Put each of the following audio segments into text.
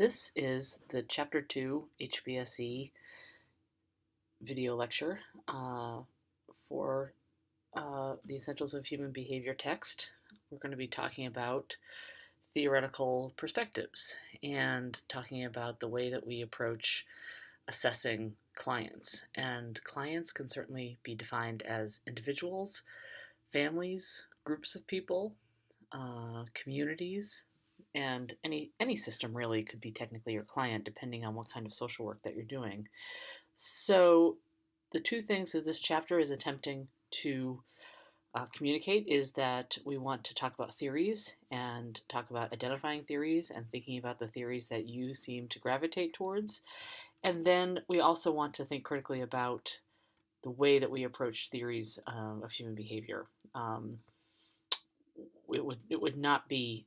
This is the Chapter 2 HBSE video lecture for the Essentials of Human Behavior text. We're going to be talking about theoretical perspectives and talking about the way that we approach assessing clients. And clients can certainly be defined as individuals, families, groups of people, communities, and any system really could be technically your client depending on what kind of social work that you're doing. So the two things that this chapter is attempting to communicate is that we want to talk about theories and talk about identifying theories and thinking about the theories that you seem to gravitate towards. And then we also want to think critically about the way that we approach theories of human behavior. It would not be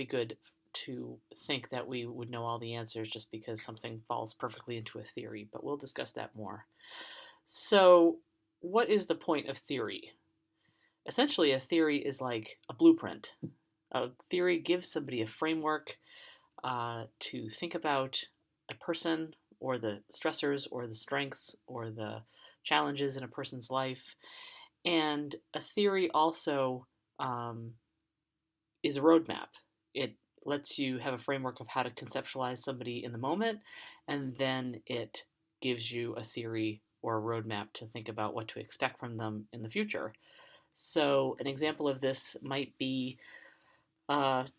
good to think that we would know all the answers just because something falls perfectly into a theory, but we'll discuss that more. So, what is the point of theory? Essentially, a theory is like a blueprint. A theory gives somebody a framework to think about a person or the stressors or the strengths or the challenges in a person's life. And a theory also is a roadmap. It lets you have a framework of how to conceptualize somebody in the moment, and then it gives you a theory or a roadmap to think about what to expect from them in the future. So an example of this might be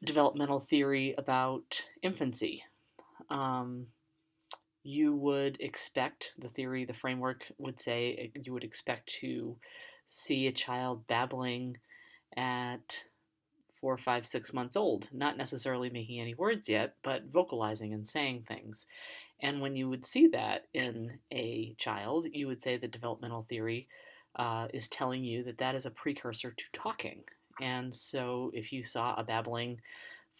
developmental theory about infancy. You would expect, the framework would say, you would expect to see a child babbling at 4, 5, 6 months old, not necessarily making any words yet, but vocalizing and saying things. And when you would see that in a child, you would say that developmental theory is telling you that that is a precursor to talking. And so if you saw a babbling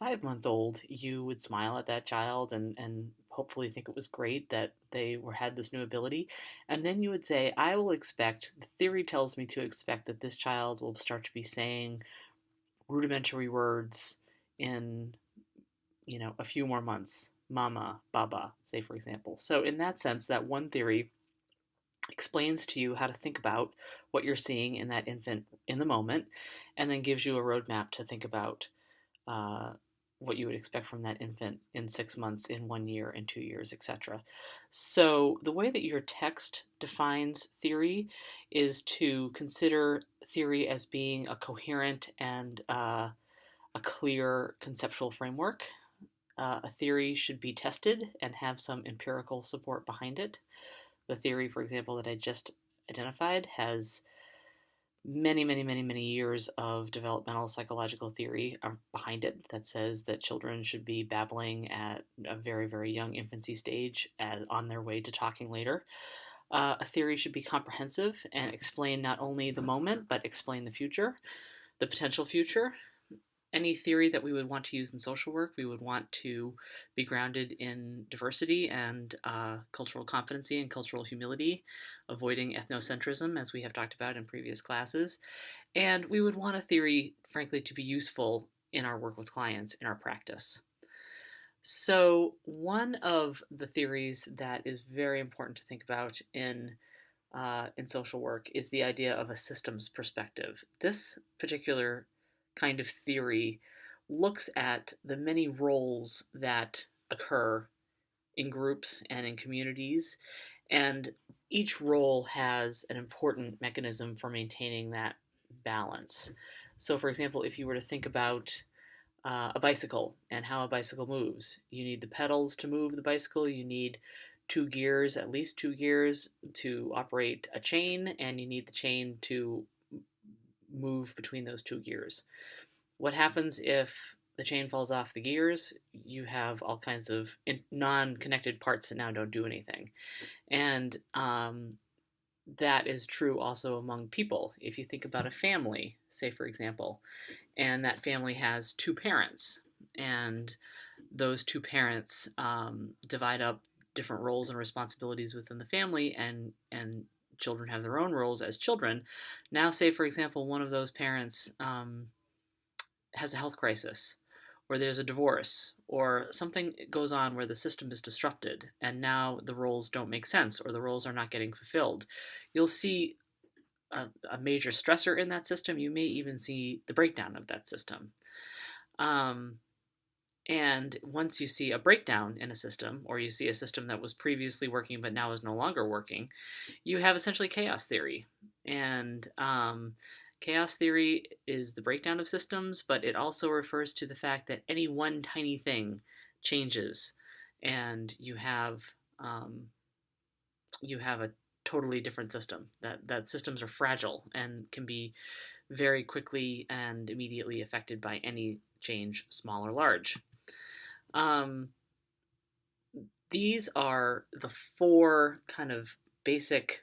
5-month-old, you would smile at that child and hopefully think it was great that they had this new ability. And then you would say, I will expect, the theory tells me to expect that this child will start to be saying rudimentary words in, a few more months. Mama, baba, say for example. So in that sense, that one theory explains to you how to think about what you're seeing in that infant in the moment, and then gives you a roadmap to think about what you would expect from that infant in 6 months, in 1 year, in 2 years, etc. So the way that your text defines theory is to consider theory as being a coherent and a clear conceptual framework. A theory should be tested and have some empirical support behind it. The theory, for example, that I just identified has many years of developmental psychological theory behind it that says that children should be babbling at a very young infancy stage on their way to talking later. A theory should be comprehensive and explain not only the moment, but explain the future, the potential future. Any theory that we would want to use in social work, we would want to be grounded in diversity and cultural competency and cultural humility, avoiding ethnocentrism, as we have talked about in previous classes. And we would want a theory, frankly, to be useful in our work with clients, in our practice. So one of the theories that is very important to think about in social work is the idea of a systems perspective. This particular kind of theory looks at the many roles that occur in groups and in communities, and each role has an important mechanism for maintaining that balance. So, for example, if you were to think about a bicycle and how a bicycle moves, you need the pedals to move the bicycle, you need at least two gears to operate a chain, and you need the chain to move between those two gears. What happens if the chain falls off the gears? You have all kinds of non-connected parts that now don't do anything. And that is true also among people. If you think about a family, say for example, and that family has two parents, and those two parents divide up different roles and responsibilities within the family, and children have their own roles as children. Now, say, for example, one of those parents has a health crisis, or there's a divorce, or something goes on where the system is disrupted and now the roles don't make sense or the roles are not getting fulfilled, you'll see a major stressor in that system. You may even see the breakdown of that system. Um, and once you see a breakdown in a system, or you see a system that was previously working but now is no longer working, you have essentially chaos theory. And chaos theory is the breakdown of systems, but it also refers to the fact that any one tiny thing changes, and you have a totally different system. That systems are fragile and can be very quickly and immediately affected by any change, small or large. Um, these are the four kind of basic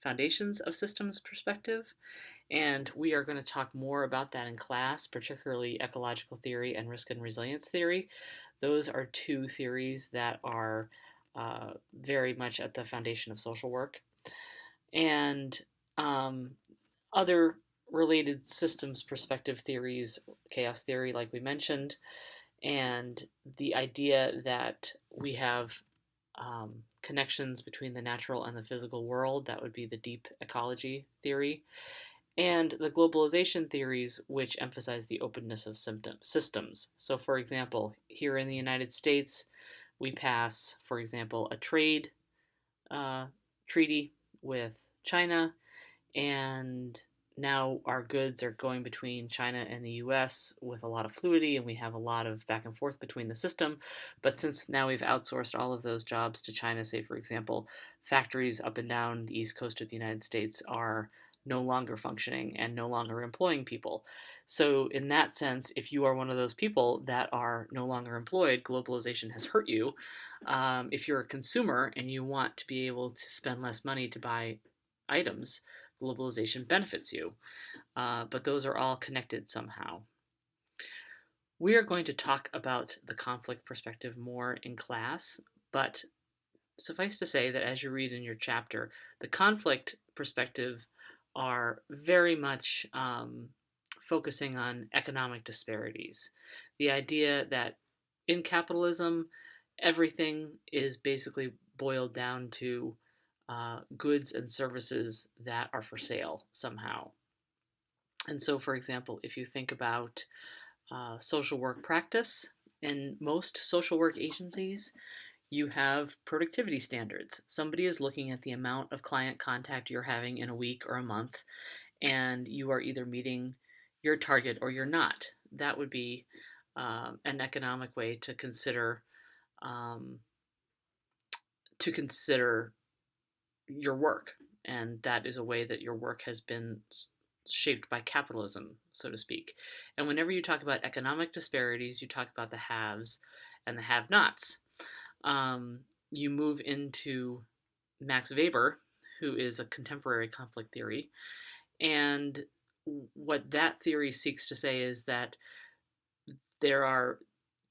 foundations of systems perspective, and we are going to talk more about that in class, particularly ecological theory and risk and resilience theory. Those are two theories that are very much at the foundation of social work. And other related systems perspective theories, chaos theory, like we mentioned, and the idea that we have connections between the natural and the physical world, that would be the deep ecology theory, and the globalization theories, which emphasize the openness of systems. So, for example, here in the United States, we pass, for example, a trade treaty with China, and now our goods are going between China and the US with a lot of fluidity, and we have a lot of back and forth between the system. But since now we've outsourced all of those jobs to China, say, for example, factories up and down the east coast of the United States are no longer functioning and no longer employing people. So, in that sense, if you are one of those people that are no longer employed, globalization has hurt you. If you're a consumer and you want to be able to spend less money to buy items, globalization benefits you. But those are all connected somehow. We are going to talk about the conflict perspective more in class, but suffice to say that as you read in your chapter, the conflict perspective are very much focusing on economic disparities. The idea that in capitalism, everything is basically boiled down to goods and services that are for sale somehow. And so, for example, if you think about social work practice, in most social work agencies, you have productivity standards. Somebody is looking at the amount of client contact you're having in a week or a month, and you are either meeting your target or you're not. That would be an economic way to consider um, your work, and that is a way that your work has been shaped by capitalism, so to speak. And whenever you talk about economic disparities, you talk about the haves and the have-nots. You move into Max Weber, who is a contemporary conflict theory, and what that theory seeks to say is that there are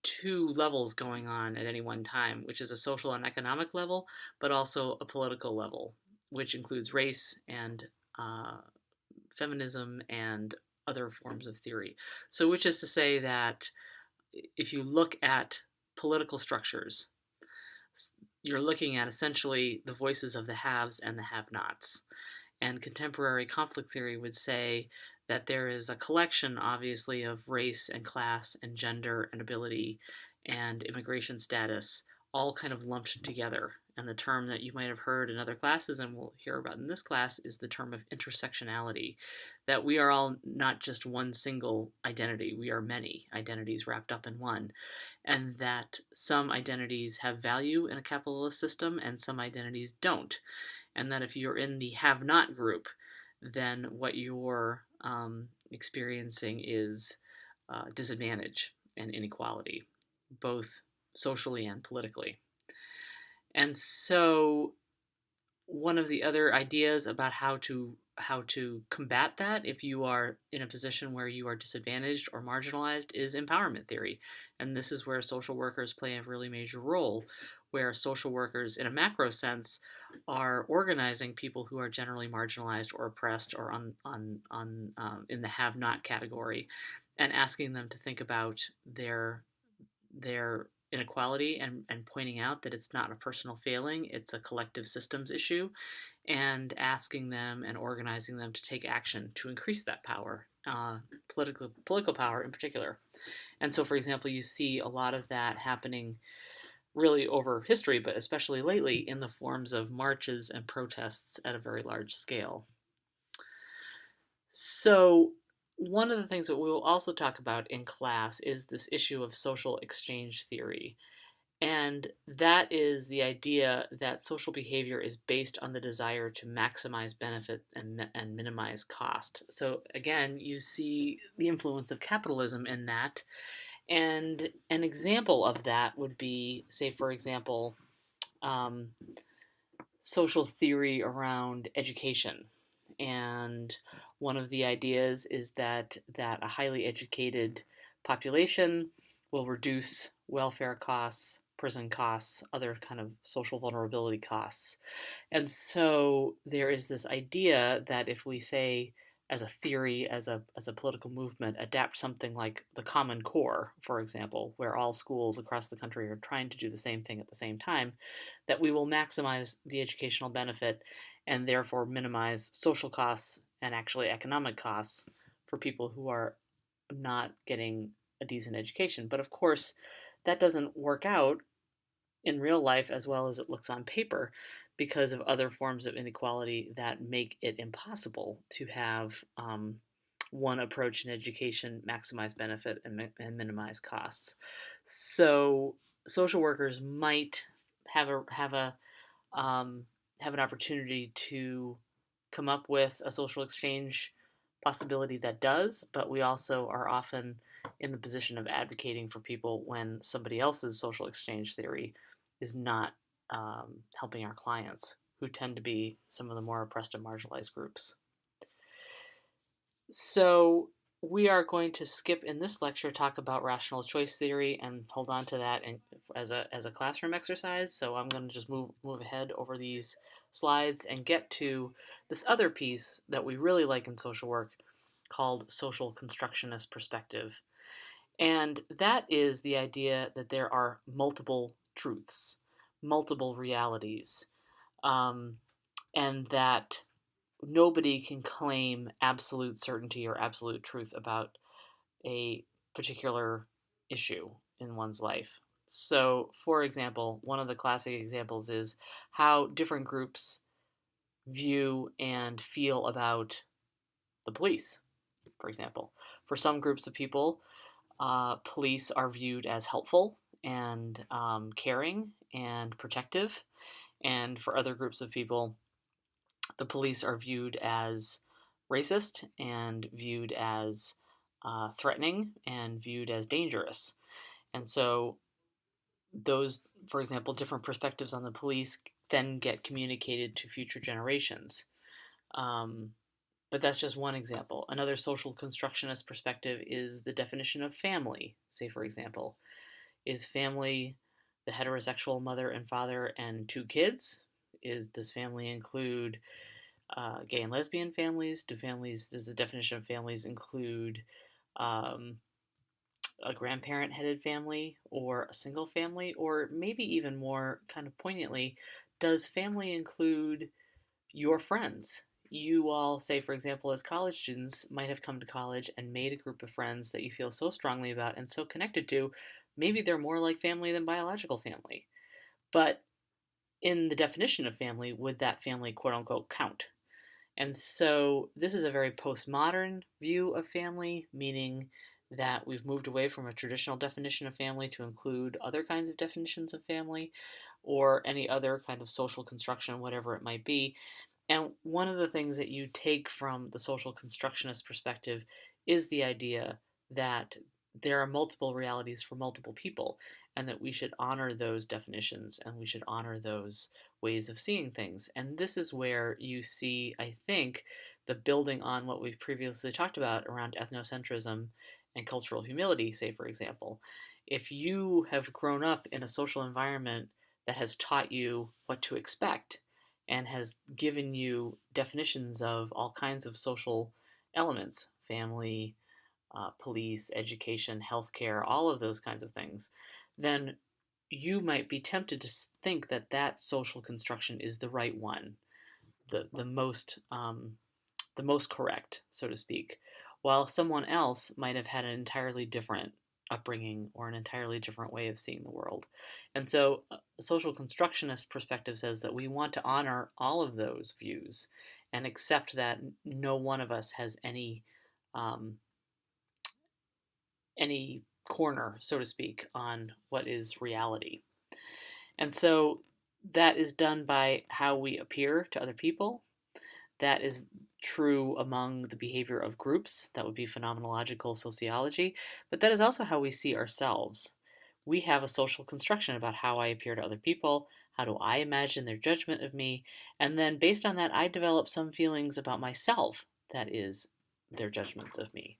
two levels going on at any one time, which is a social and economic level, but also a political level, which includes race and feminism and other forms of theory. So, which is to say that if you look at political structures, you're looking at essentially the voices of the haves and the have-nots. And contemporary conflict theory would say that there is a collection, obviously, of race and class and gender and ability and immigration status all kind of lumped together. And the term that you might have heard in other classes and we'll hear about in this class is the term of intersectionality, that we are all not just one single identity, we are many identities wrapped up in one, and that some identities have value in a capitalist system and some identities don't. And that if you're in the have-not group, then what you're experiencing is disadvantage and inequality, both socially and politically. And so one of the other ideas about how to combat that if you are in a position where you are disadvantaged or marginalized is empowerment theory. And this is where social workers play a really major role, where social workers in a macro sense are organizing people who are generally marginalized or oppressed or in the have-not category, and asking them to think about their inequality, and pointing out that it's not a personal failing, it's a collective systems issue, and asking them and organizing them to take action to increase that power, political power in particular. And so, for example, you see a lot of that happening really over history, but especially lately in the forms of marches and protests at a very large scale. So, one of the things that we will also talk about in class is this issue of social exchange theory. And that is the idea that social behavior is based on the desire to maximize benefit and minimize cost. So, again, you see the influence of capitalism in that. And an example of that would be, say, for example, um, social theory around education. And one of the ideas is that a highly educated population will reduce welfare costs, prison costs, other kind of social vulnerability costs. And so there is this idea that if we say, as a theory, as a political movement, adapt something like the Common Core, for example, where all schools across the country are trying to do the same thing at the same time, that we will maximize the educational benefit and therefore minimize social costs and actually economic costs for people who are not getting a decent education. But of course, that doesn't work out in real life as well as it looks on paper, because of other forms of inequality that make it impossible to have one approach in education maximize benefit and minimize costs. So social workers might have a have an opportunity to come up with a social exchange possibility that does, but we also are often in the position of advocating for people when somebody else's social exchange theory is not helping our clients, who tend to be some of the more oppressed and marginalized groups. So we are going to skip in this lecture, talk about rational choice theory, and hold on to that as a classroom exercise. So I'm going to just move ahead over these slides and get to this other piece that we really like in social work called social constructionist perspective. And that is the idea that there are multiple truths, multiple realities, and that nobody can claim absolute certainty or absolute truth about a particular issue in one's life. So, for example, one of the classic examples is how different groups view and feel about the police, for example. For some groups of people, police are viewed as helpful and caring and protective. And for other groups of people, the police are viewed as racist and viewed as threatening and viewed as dangerous. And so those, for example, different perspectives on the police then get communicated to future generations. But that's just one example. Another social constructionist perspective is the definition of family. Say, for example, is family the heterosexual mother and father and two kids? Does family include gay and lesbian families? Does the definition of families include um, a grandparent-headed family or a single family? Or maybe even more kind of poignantly, does family include your friends? You all, say, for example, as college students, might have come to college and made a group of friends that you feel so strongly about and so connected to. Maybe they're more like family than biological family. But in the definition of family, would that family, quote unquote, count? And so this is a very postmodern view of family, meaning that we've moved away from a traditional definition of family to include other kinds of definitions of family or any other kind of social construction, whatever it might be. And one of the things that you take from the social constructionist perspective is the idea that there are multiple realities for multiple people, and that we should honor those definitions and we should honor those ways of seeing things. And this is where you see, I think, the building on what we've previously talked about around ethnocentrism and cultural humility, say, for example. If you have grown up in a social environment that has taught you what to expect and has given you definitions of all kinds of social elements, family, police, education, healthcare, all of those kinds of things, then you might be tempted to think that that social construction is the right one, the most correct, so to speak, while someone else might have had an entirely different upbringing or an entirely different way of seeing the world. And so, a social constructionist perspective says that we want to honor all of those views and accept that no one of us has um, any corner, so to speak, on what is reality. And so that is done by how we appear to other people. That is true among the behavior of groups. That would be phenomenological sociology. But that is also how we see ourselves. We have a social construction about how I appear to other people. How do I imagine their judgment of me? And then based on that, I develop some feelings about myself that is their judgments of me.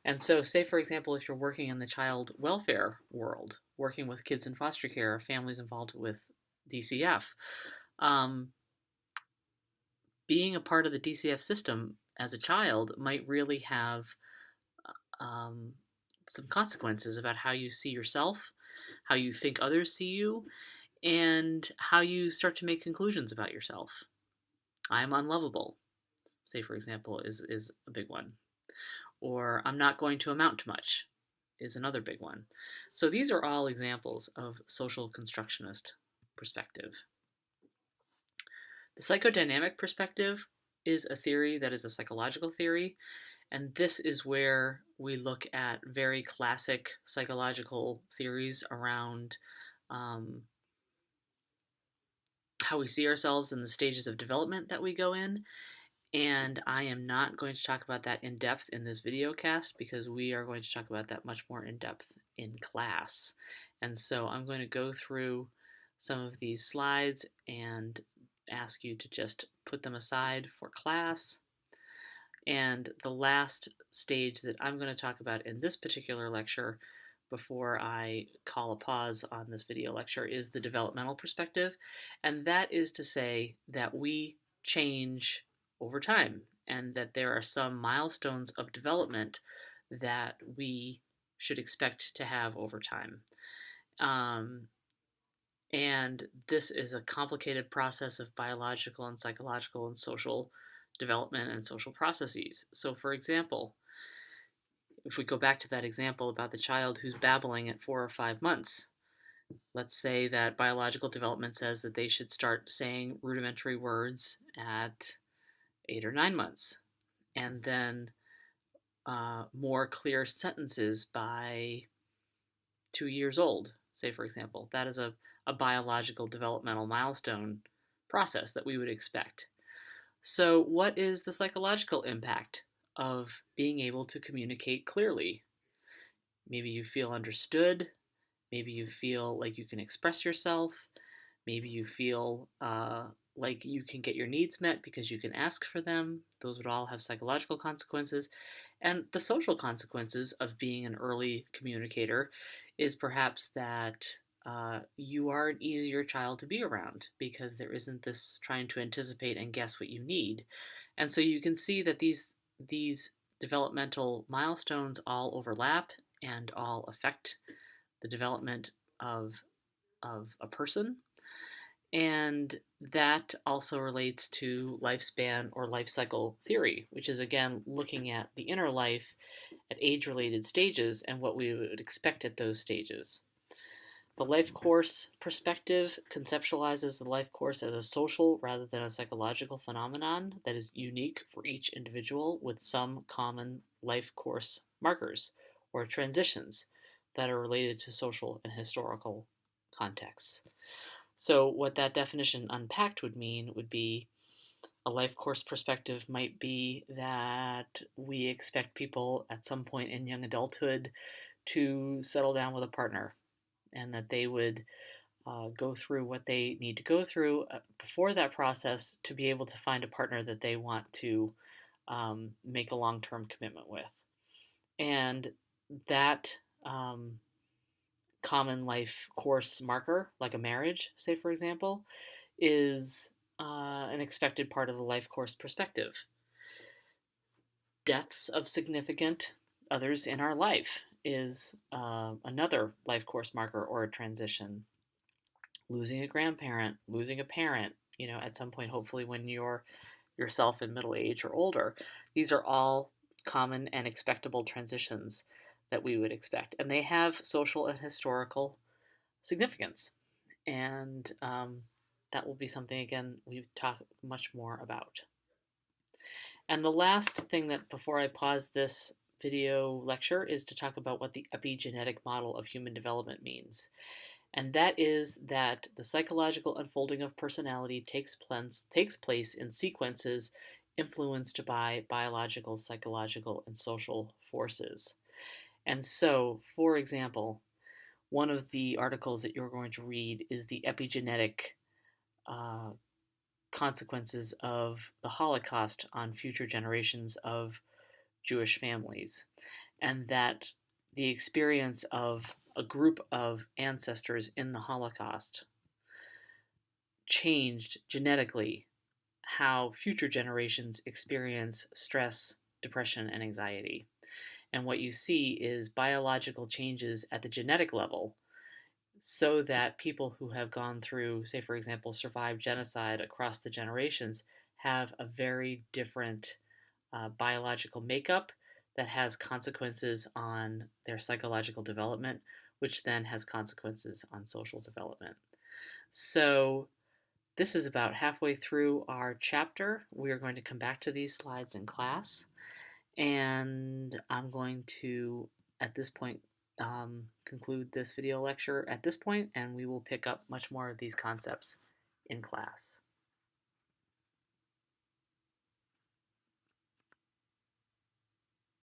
And so, say for example, if you're working in the child welfare world, working with kids in foster care, families involved with DCF, um, being a part of the DCF system as a child might really have um, some consequences about how you see yourself, how you think others see you, and how you start to make conclusions about yourself. I'm unlovable, say for example, is a big one. Or I'm not going to amount to much is another big one. So these are all examples of social constructionist perspective. The psychodynamic perspective is a theory that is a psychological theory, and this is where we look at very classic psychological theories around how we see ourselves and the stages of development that we go in. And I am not going to talk about that in depth in this video cast because we are going to talk about that much more in depth in class. And so I'm going to go through some of these slides and ask you to just put them aside for class. And the last stage that I'm going to talk about in this particular lecture before I call a pause on this video lecture is the developmental perspective. And that is to say that we change over time and that there are some milestones of development that we should expect to have over time. And this is a complicated process of biological and psychological and social development and social processes. So for example, if we go back to that example about the child who's babbling at 4 or 5 months, let's say that biological development says that they should start saying rudimentary words at 8 or 9 months, and then more clear sentences by 2 years old, say for example. That is a biological developmental milestone process that we would expect. So what is the psychological impact of being able to communicate clearly? Maybe you feel understood. Maybe you feel like you can express yourself. Maybe you feel like you can get your needs met because you can ask for them. Those would all have psychological consequences. And the social consequences of being an early communicator is perhaps that you are an easier child to be around because there isn't this trying to anticipate and guess what you need. And so you can see that these developmental milestones all overlap and all affect the development of a person. And that also relates to lifespan or life cycle theory, which is again looking at the inner life at age-related stages and what we would expect at those stages. The life course perspective conceptualizes the life course as a social rather than a psychological phenomenon that is unique for each individual with some common life course markers or transitions that are related to social and historical contexts. So what that definition unpacked would mean would be a life course perspective might be that we expect people at some point in young adulthood to settle down with a partner and that they would go through what they need to go through before that process to be able to find a partner that they want to make a long-term commitment with. And that common life course marker, like a marriage, say for example, is an expected part of the life course perspective. Deaths of significant others in our life is another life course marker or a transition. Losing a grandparent, losing a parent, at some point, hopefully when you're yourself in middle age or older. These are all common and expectable transitions that we would expect. And they have social and historical significance. And that will be something, again, we talk much more about. And the last thing that, before I pause this video lecture, is to talk about what the epigenetic model of human development means. And that is that the psychological unfolding of personality takes place in sequences influenced by biological, psychological, and social forces. And so, for example, one of the articles that you're going to read is the epigenetic consequences of the Holocaust on future generations of Jewish families. And that the experience of a group of ancestors in the Holocaust changed genetically how future generations experience stress, depression, and anxiety. And what you see is biological changes at the genetic level so that people who have gone through, say, for example, survived genocide across the generations have a very different biological makeup that has consequences on their psychological development, which then has consequences on social development. So this is about halfway through our chapter. We are going to come back to these slides in class, and I'm going to, at this point, conclude this video lecture at this point, and we will pick up much more of these concepts in class.